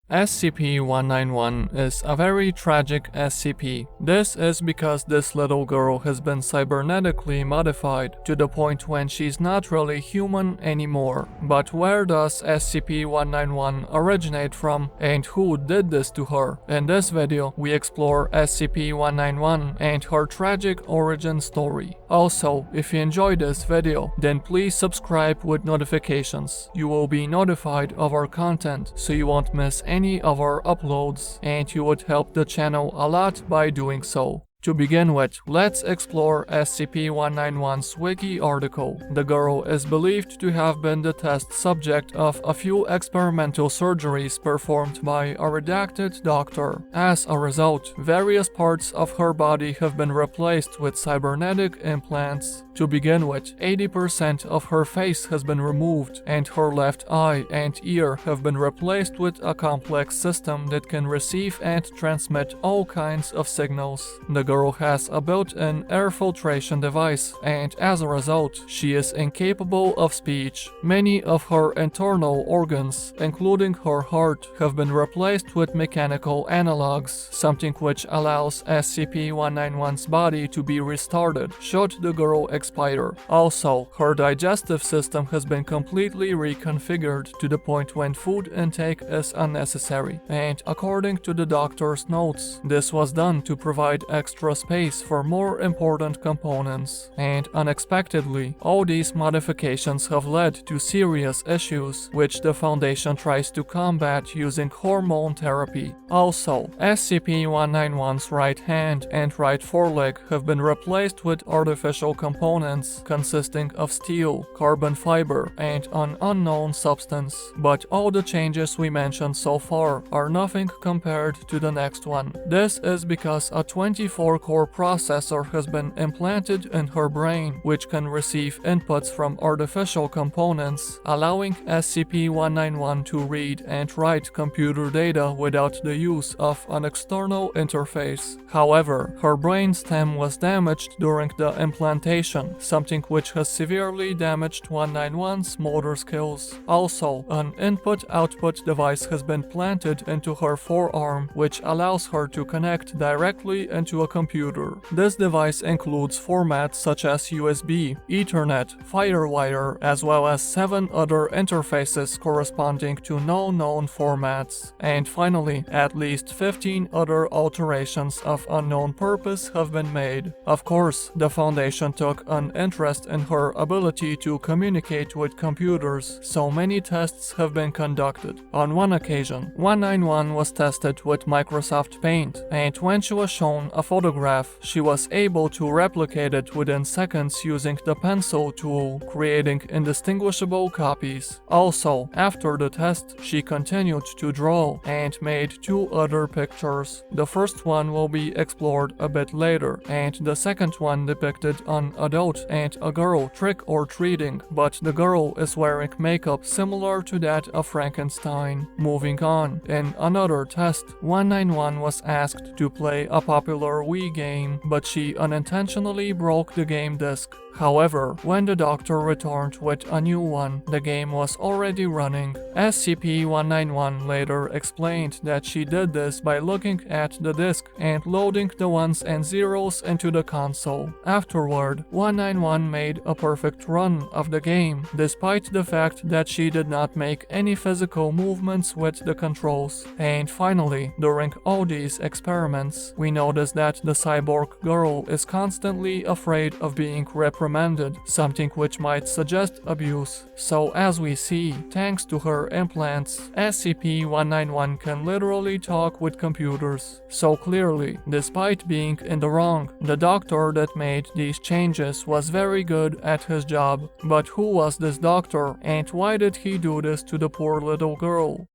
SCP-191 is a very tragic SCP. This is because this little girl has been cybernetically modified to the point when she's not really human anymore. But where does SCP-191 originate from and who did this to her? In this video, we explore SCP-191 and her tragic origin story. Also, if you enjoyed this video, then please subscribe with notifications. You will be notified of our content so you won't miss any of our uploads, and you would help the channel a lot by doing so. To begin with, let's explore SCP-191's Wiki article. The girl is believed to have been the test subject of a few experimental surgeries performed by a redacted doctor. As a result, various parts of her body have been replaced with cybernetic implants. To begin with, 80% of her face has been removed, and her left eye and ear have been replaced with a complex system that can receive and transmit all kinds of signals. The girl has a built-in air filtration device, and as a result, she is incapable of speech. Many of her internal organs, including her heart, have been replaced with mechanical analogs, something which allows SCP-191's body to be restarted should the girl expire. Also, her digestive system has been completely reconfigured to the point when food intake is unnecessary, and according to the doctor's notes, this was done to provide extra space for more important components. And unexpectedly, all these modifications have led to serious issues, which the Foundation tries to combat using hormone therapy. Also, SCP-191's right hand and right foreleg have been replaced with artificial components consisting of steel, carbon fiber, and an unknown substance. But all the changes we mentioned so far are nothing compared to the next one. This is because a 24-core processor has been implanted in her brain, which can receive inputs from artificial components, allowing SCP-191 to read and write computer data without the use of an external interface. However, her brain stem was damaged during the implantation, something which has severely damaged 191's motor skills. Also, an input-output device has been planted into her forearm, which allows her to connect directly into a computer. This device includes formats such as USB, Ethernet, Firewire, as well as 7 other interfaces corresponding to no known formats. And finally, at least 15 other alterations of unknown purpose have been made. Of course, the Foundation took an interest in her ability to communicate with computers, so many tests have been conducted. On one occasion, 191 was tested with Microsoft Paint, and when she was shown a photograph, she was able to replicate it within seconds using the pencil tool, creating indistinguishable copies. Also, after the test, she continued to draw and made 2 other pictures. The first one will be explored a bit later, and the second one depicted an adult and a girl trick-or-treating, but the girl is wearing makeup similar to that of Frankenstein. Moving on, in another test, 191 was asked to play a popular Wii game, but she unintentionally broke the game disc. However, when the doctor returned with a new one, the game was already running. SCP-191 later explained that she did this by looking at the disc and loading the ones and zeros into the console. Afterward, 191 made a perfect run of the game, despite the fact that she did not make any physical movements with the controls. And finally, during all these experiments, we noticed that the cyborg girl is constantly afraid of being reprimanded, something which might suggest abuse. So as we see, thanks to her implants, SCP-191 can literally talk with computers. So clearly, despite being in the wrong, the doctor that made these changes was very good at his job. But who was this doctor, and why did he do this to the poor little girl?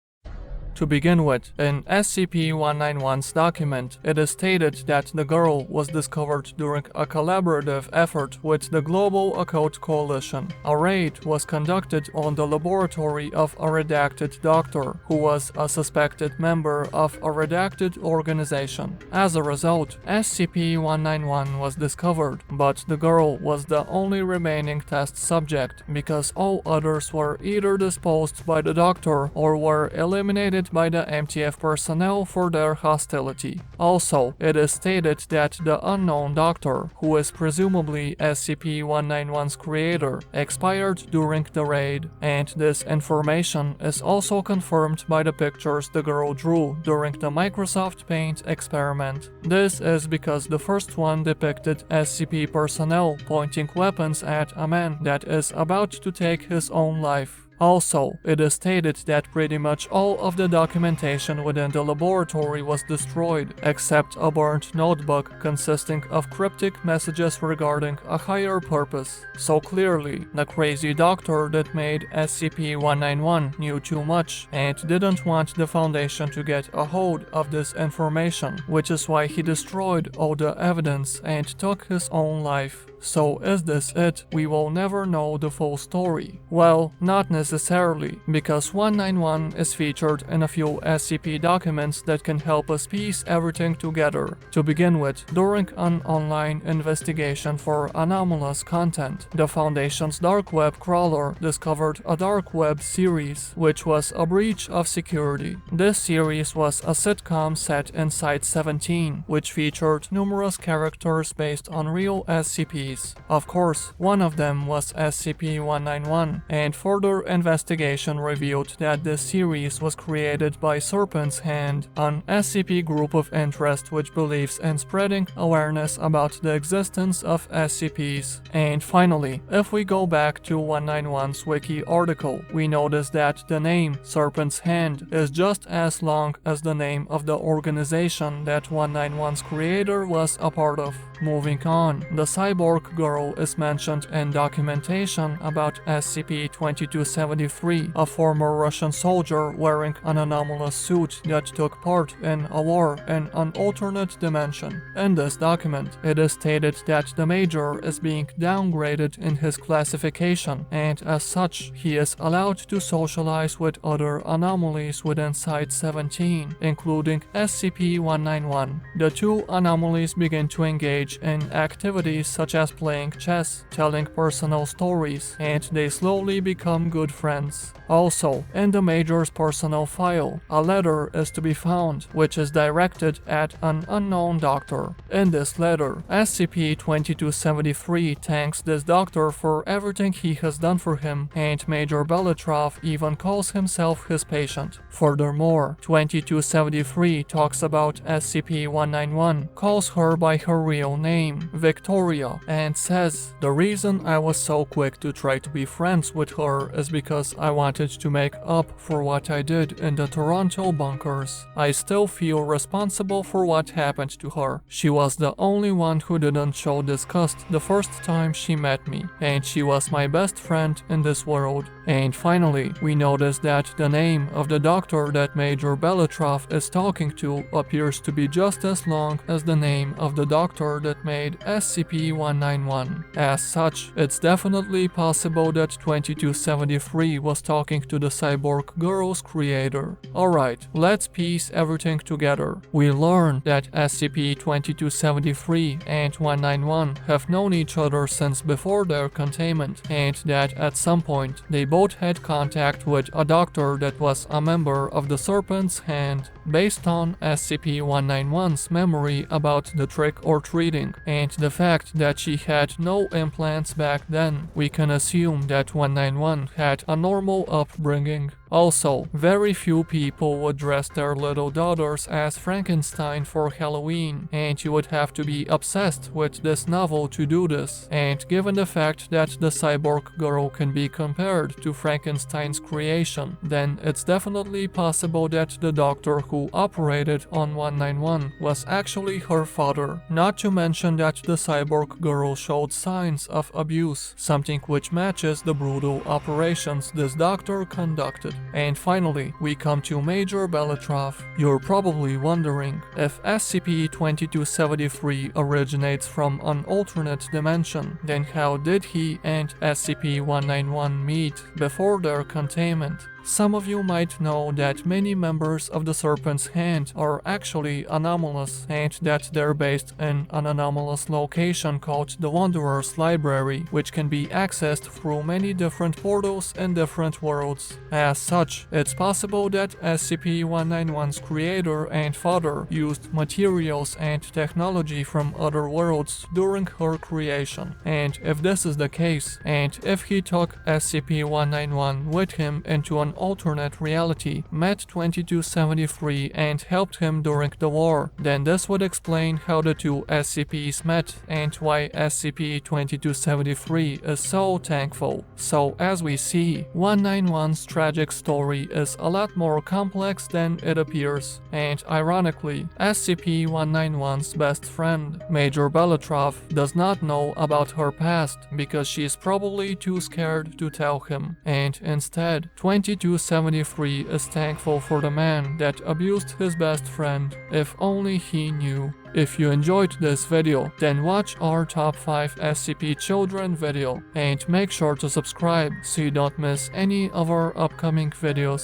To begin with, in SCP-191's document, it is stated that the girl was discovered during a collaborative effort with the Global Occult Coalition. A raid was conducted on the laboratory of a redacted doctor, who was a suspected member of a redacted organization. As a result, SCP-191 was discovered, but the girl was the only remaining test subject because all others were either disposed by the doctor or were eliminated cited by the MTF personnel for their hostility. Also, it is stated that the unknown doctor, who is presumably SCP-191's creator, expired during the raid, and this information is also confirmed by the pictures the girl drew during the Microsoft Paint experiment. This is because the first one depicted SCP personnel pointing weapons at a man that is about to take his own life. Also, it is stated that pretty much all of the documentation within the laboratory was destroyed, except a burnt notebook consisting of cryptic messages regarding a higher purpose. So clearly, the crazy doctor that made SCP-191 knew too much and didn't want the Foundation to get a hold of this information, which is why he destroyed all the evidence and took his own life. So is this it? We will never know the full story. Well, not necessarily, because 191 is featured in a few SCP documents that can help us piece everything together. To begin with, during an online investigation for anomalous content, the Foundation's dark web crawler discovered a dark web series, which was a breach of security. This series was a sitcom set in Site-17, which featured numerous characters based on real SCPs. Of course, one of them was SCP-191, and further investigation revealed that this series was created by Serpent's Hand, an SCP group of interest which believes in spreading awareness about the existence of SCPs. And finally, if we go back to 191's Wiki article, we notice that the name Serpent's Hand is just as long as the name of the organization that 191's creator was a part of. Moving on, the Cyborg girl is mentioned in documentation about SCP-2273, a former Russian soldier wearing an anomalous suit that took part in a war in an alternate dimension. In this document, it is stated that the Major is being downgraded in his classification, and as such, he is allowed to socialize with other anomalies within Site-17, including SCP-191. The two anomalies begin to engage in activities such as playing chess, telling personal stories, and they slowly become good friends. Also, in the Major's personal file, a letter is to be found, which is directed at an unknown doctor. In this letter, SCP-2273 thanks this doctor for everything he has done for him, and Major Belitrov even calls himself his patient. Furthermore, 2273 talks about SCP-191, calls her by her real name, Victoria, and says, "The reason I was so quick to try to be friends with her is because I wanted to make up for what I did in the Toronto bunkers. I still feel responsible for what happened to her. She was the only one who didn't show disgust the first time she met me, and she was my best friend in this world." And finally, we notice that the name of the doctor that Major Belitrov is talking to appears to be just as long as the name of the doctor that made SCP-191. As such, it's definitely possible that 2273 was talking to the Cyborg girl's creator. Alright, let's piece everything together. We learn that SCP-2273 and 191 have known each other since before their containment, and that at some point they both had contact with a doctor that was a member of the Serpent's Hand. Based on SCP-191's memory about the trick-or-treating and the fact that she had no implants back then, we can assume that 191 had a normal upbringing. Also, very few people would dress their little daughters as Frankenstein for Halloween, and you would have to be obsessed with this novel to do this. And given the fact that the Cyborg girl can be compared to Frankenstein's creation, then it's definitely possible that the doctor who operated on 191 was actually her father. Not to mention that the Cyborg girl showed signs of abuse, something which matches the brutal operations this doctor conducted. And finally, we come to Major Belitrov. You're probably wondering, if SCP-2273 originates from an alternate dimension, then how did he and SCP-191 meet before their containment? Some of you might know that many members of the Serpent's Hand are actually anomalous and that they're based in an anomalous location called the Wanderer's Library, which can be accessed through many different portals in different worlds. As such, it's possible that SCP-191's creator and father used materials and technology from other worlds during her creation. And if this is the case, and if he took SCP-191 with him into an alternate reality, met 2273 and helped him during the war, then this would explain how the two SCPs met and why SCP-2273 is so thankful. So as we see, 191's tragic story is a lot more complex than it appears, and ironically, SCP-191's best friend, Major Belatrov, does not know about her past because she's probably too scared to tell him, and instead, 2273 is thankful for the man that abused his best friend, if only he knew. If you enjoyed this video, then watch our top 5 SCP children video, and make sure to subscribe so you don't miss any of our upcoming videos.